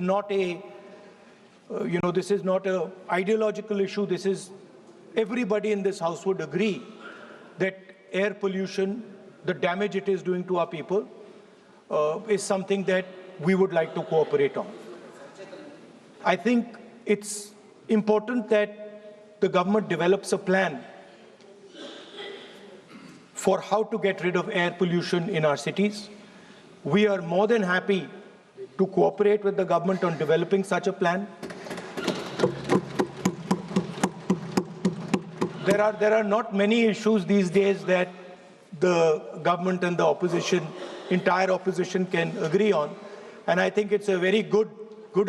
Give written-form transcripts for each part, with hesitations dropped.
not a, this is not a ideological issue. This is, everybody in this house would agree that air pollution, the damage it is doing to our people, is something that we would like to cooperate on. I think it's important that the government develops a plan for how to get rid of air pollution in our cities. We are more than happy to cooperate with the government on developing such a plan. There are not many issues these days that the government and the opposition, entire opposition, can agree on, and I think it's a very good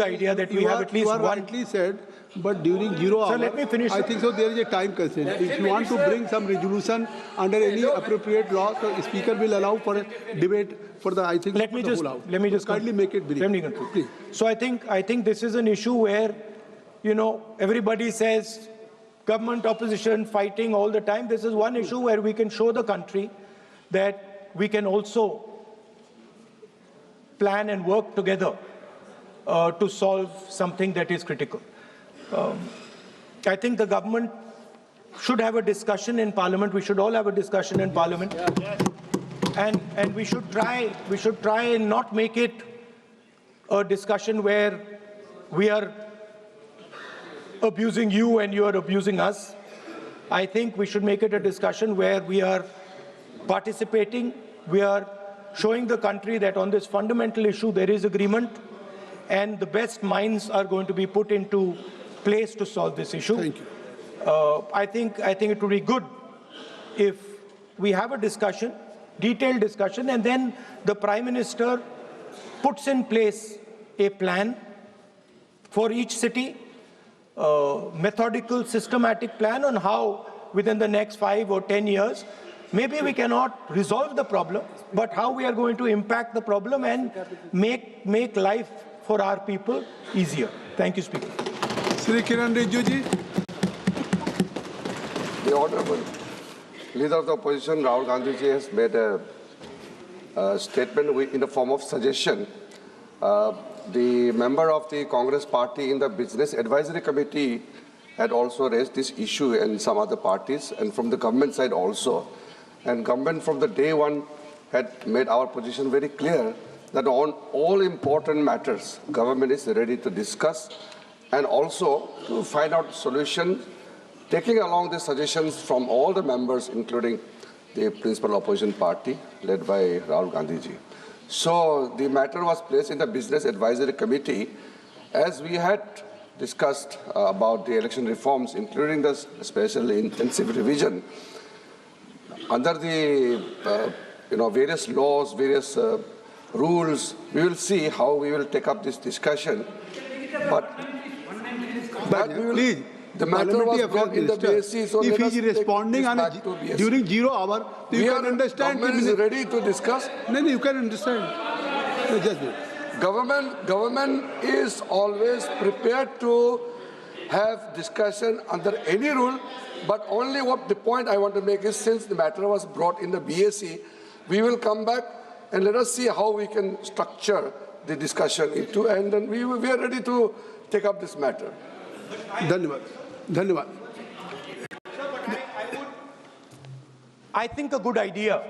idea that we have at least one. You are rightly said, but during 0 hour, let me finish. I think so there is a time constraint. If you want to bring some resolution under any appropriate law, the Speaker will allow for a debate for the, I think, let me just kindly make it brief. Let me conclude. Please. So I think this is an issue where, everybody says government, opposition, fighting all the time. This is one issue where we can show the country that we can also plan and work together to solve something that is critical. I think the government should have a discussion in Parliament. We should all have a discussion in Parliament, and we should try and not make it a discussion where we are abusing you and you are abusing us. I think we should make it a discussion where we are participating, we are showing the country that on this fundamental issue there is agreement, and the best minds are going to be put into place to solve this issue. Thank you. I think it would be good if we have a discussion, detailed discussion, and then the Prime Minister puts in place a plan for each city, methodical, systematic plan on how within the next 5 or 10 years, maybe we cannot resolve the problem, but how we are going to impact the problem and make life for our people easier. Thank you, Speaker. Shri Kiran Rijiju ji. The Honourable Leader of the Opposition, Rahul Gandhi ji, has made a statement in the form of suggestion. The member of the Congress party in the Business Advisory Committee had also raised this issue, and some other parties, and from the government side also. And government from the day one had made our position very clear that on all important matters, government is ready to discuss and also to find out solutions, taking along the suggestions from all the members, including the principal opposition party led by Rahul Gandhi ji. So the matter was placed in the Business Advisory Committee as we had discussed about the election reforms, including the special intensive revision. Under the various laws, various rules, we will see how we will take up this discussion. But we will, please, the matter was brought in the BSc, so if he is responding during 0 hour, so you can understand. Government is ready to discuss. No, you can understand. No, just wait. Government is always prepared to have discussion under any rule, but only what the point I want to make is, since the matter was brought in the BSc, we will come back and let us see how we can structure the discussion into, and then we are ready to take up this matter. Dhanyavad. I think a good idea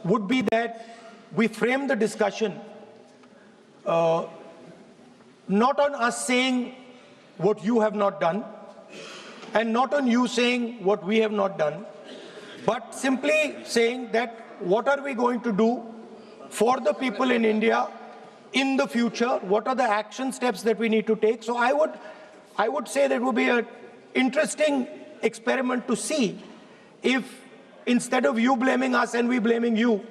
would be that we frame the discussion not on us saying what you have not done, and not on you saying what we have not done, but simply saying that what are we going to do for the people in India in the future? What are the action steps that we need to take? So I would say that it would be an interesting experiment to see if, instead of you blaming us and we blaming you,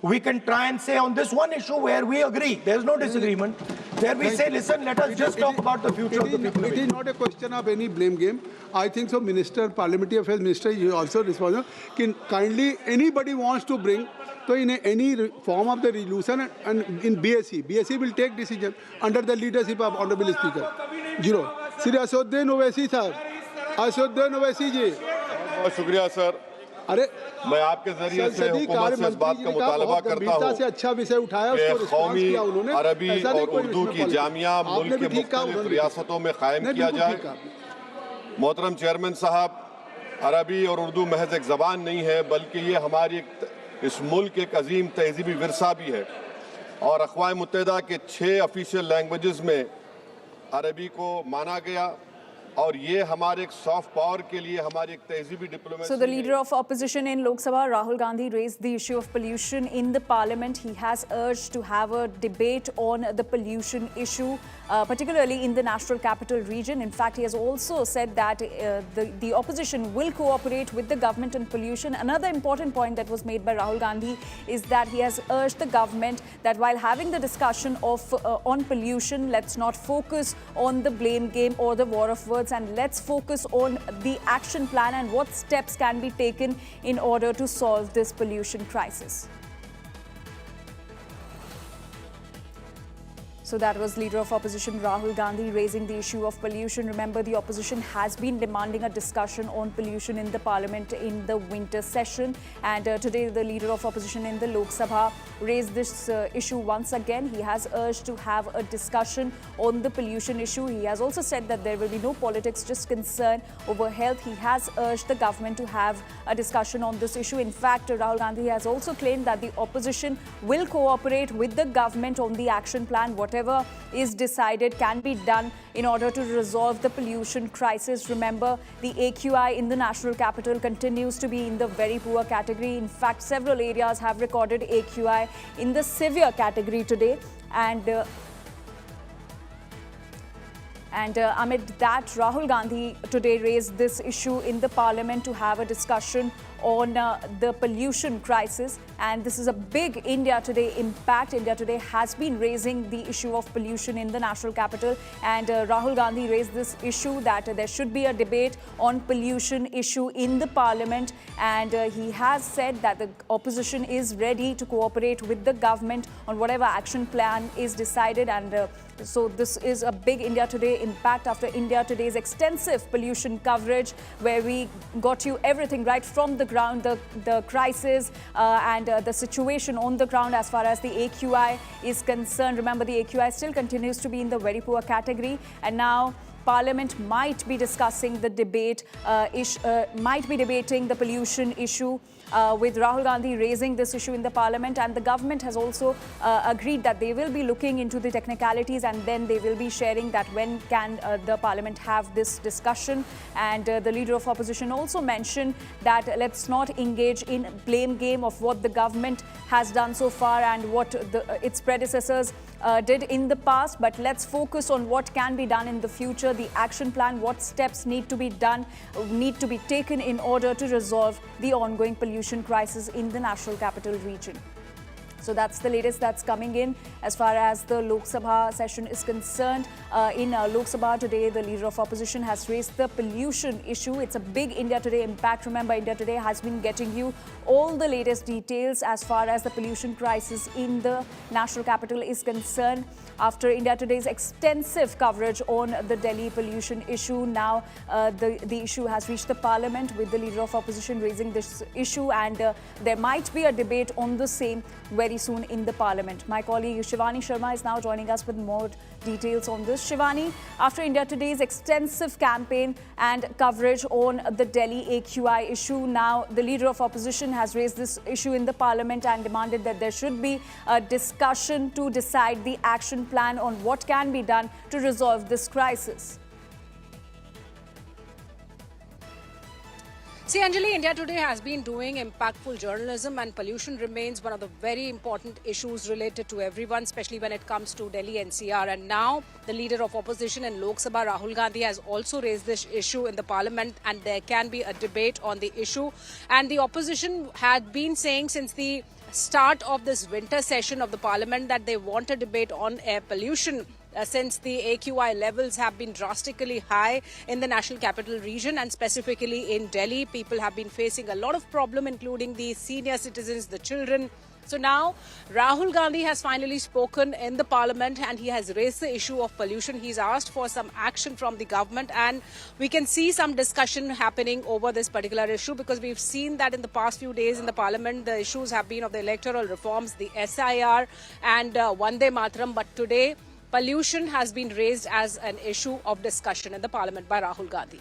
we can try and say on this one issue where we agree, there's no disagreement, where we say, listen, let us just talk about the future of the people. It is not a question of any blame game. I think so, Minister, Parliamentary Affairs Minister, you also responsible. Kindly, anybody wants to bring, so in any form of the resolution, and in BSc will take decision under the leadership of Honourable Speaker. Zero. Shri Ashuddin Owaisi sir. Ashuddin Owaisi ji. बहुत शुक्रिया sir. अरे मैं आपके जरिए से हुकूमत से इस बात का मुतालबा करता हूँ से अच्छा विषय उठाया, कि उसको रिस्पॉन्स कौमी किया उन्होंने। अरबी ऐसा नहीं और कोई उर्दू इसमें की पॉलिटिक्स। जामिया आपने मुल्क भी के ठीक कहा, मुख्तलिफ उन्होंने भी रियासतों में कायम नहीं, किया बिल्कुल जाए। ठीक कहा आपने। मोहतरम चेयरमैन साहब, अरबी और उर्दू महज एक ज़बान नहीं है, बल्कि ये हमारी इस मुल्क एक अजीम तहजीबी विरसा भी है। और अक़वाम मुत्तहिदा के 6 ऑफिशियल लैंग्वेजेस में अरबी को माना गया, और ये हमारे एक सॉफ्ट पावर के लिए हमारी एक तहजीबी diplomacy. So the leader of opposition in Lok Sabha, Rahul Gandhi, raised the issue of pollution in the parliament. He has urged to have a debate on the pollution issue, particularly in the national capital region. In fact, he has also said that the opposition will cooperate with the government on pollution. Another important point that was made by Rahul Gandhi is that he has urged the government that while having the discussion of on pollution, let's not focus on the blame game or the war of words, and let's focus on the action plan and what steps can be taken in order to solve this pollution crisis. So that was Leader of Opposition Rahul Gandhi raising the issue of pollution. Remember, the opposition has been demanding a discussion on pollution in the parliament in the winter session. And today, the Leader of Opposition in the Lok Sabha raised this issue once again. He has urged to have a discussion on the pollution issue. He has also said that there will be no politics, just concern over health. He has urged the government to have a discussion on this issue. In fact, Rahul Gandhi has also claimed that the opposition will cooperate with the government on the action plan. Whatever is decided can be done in order to resolve the pollution crisis. Remember, the AQI in the national capital continues to be in the very poor category. In fact, several areas have recorded AQI in the severe category today. And amid that, Rahul Gandhi today raised this issue in the parliament to have a discussion on the pollution crisis. And this is a big India Today impact. India Today has been raising the issue of pollution in the national capital. And Rahul Gandhi raised this issue that there should be a debate on pollution issue in the parliament. And he has said that the opposition is ready to cooperate with the government on whatever action plan is decided. And so this is a big India Today impact after India Today's extensive pollution coverage, where we got you everything right from the ground, the crisis and the situation on the ground as far as the AQI is concerned. Remember, the AQI still continues to be in the very poor category, and now Parliament might be discussing the debate, might be debating the pollution issue with Rahul Gandhi raising this issue in the Parliament. And the government has also agreed that they will be looking into the technicalities, and then they will be sharing that when can the Parliament have this discussion. And the Leader of Opposition also mentioned that let's not engage in blame game of what the government has done so far and what its predecessors did in the past, but let's focus on what can be done in the future, the action plan, what steps need to be done, need to be taken in order to resolve the ongoing pollution crisis in the national capital region. So that's the latest that's coming in as far as the Lok Sabha session is concerned. In Lok Sabha today, the Leader of Opposition has raised the pollution issue. It's a big India Today impact. Remember, India Today has been getting you all the latest details as far as the pollution crisis in the national capital is concerned. After India Today's extensive coverage on the Delhi pollution issue, now the issue has reached the Parliament with the Leader of Opposition raising this issue, and there might be a debate on the same very soon in the Parliament. My colleague Shivani Sharma is now joining us with more details on this. Shivani, after India Today's extensive campaign and coverage on the Delhi AQI issue, now the Leader of Opposition has raised this issue in the Parliament and demanded that there should be a discussion to decide the action plan on what can be done to resolve this crisis. See, Anjali, India Today has been doing impactful journalism, and pollution remains one of the very important issues related to everyone, especially when it comes to Delhi NCR. And now the Leader of Opposition in Lok Sabha, Rahul Gandhi, has also raised this issue in the Parliament, and there can be a debate on the issue. And the opposition had been saying since the start of this winter session of the Parliament that they want a debate on air pollution. Since the AQI levels have been drastically high in the national capital region, and specifically in Delhi, people have been facing a lot of problem, including the senior citizens, the children, So now Rahul Gandhi has finally spoken in the parliament and he has raised the issue of pollution. He's asked for some action from the government, and we can see some discussion happening over this particular issue, because we've seen that in the past few days in the parliament, the issues have been of the electoral reforms, the SIR and Vande Mataram. But today, pollution has been raised as an issue of discussion in the parliament by Rahul Gandhi.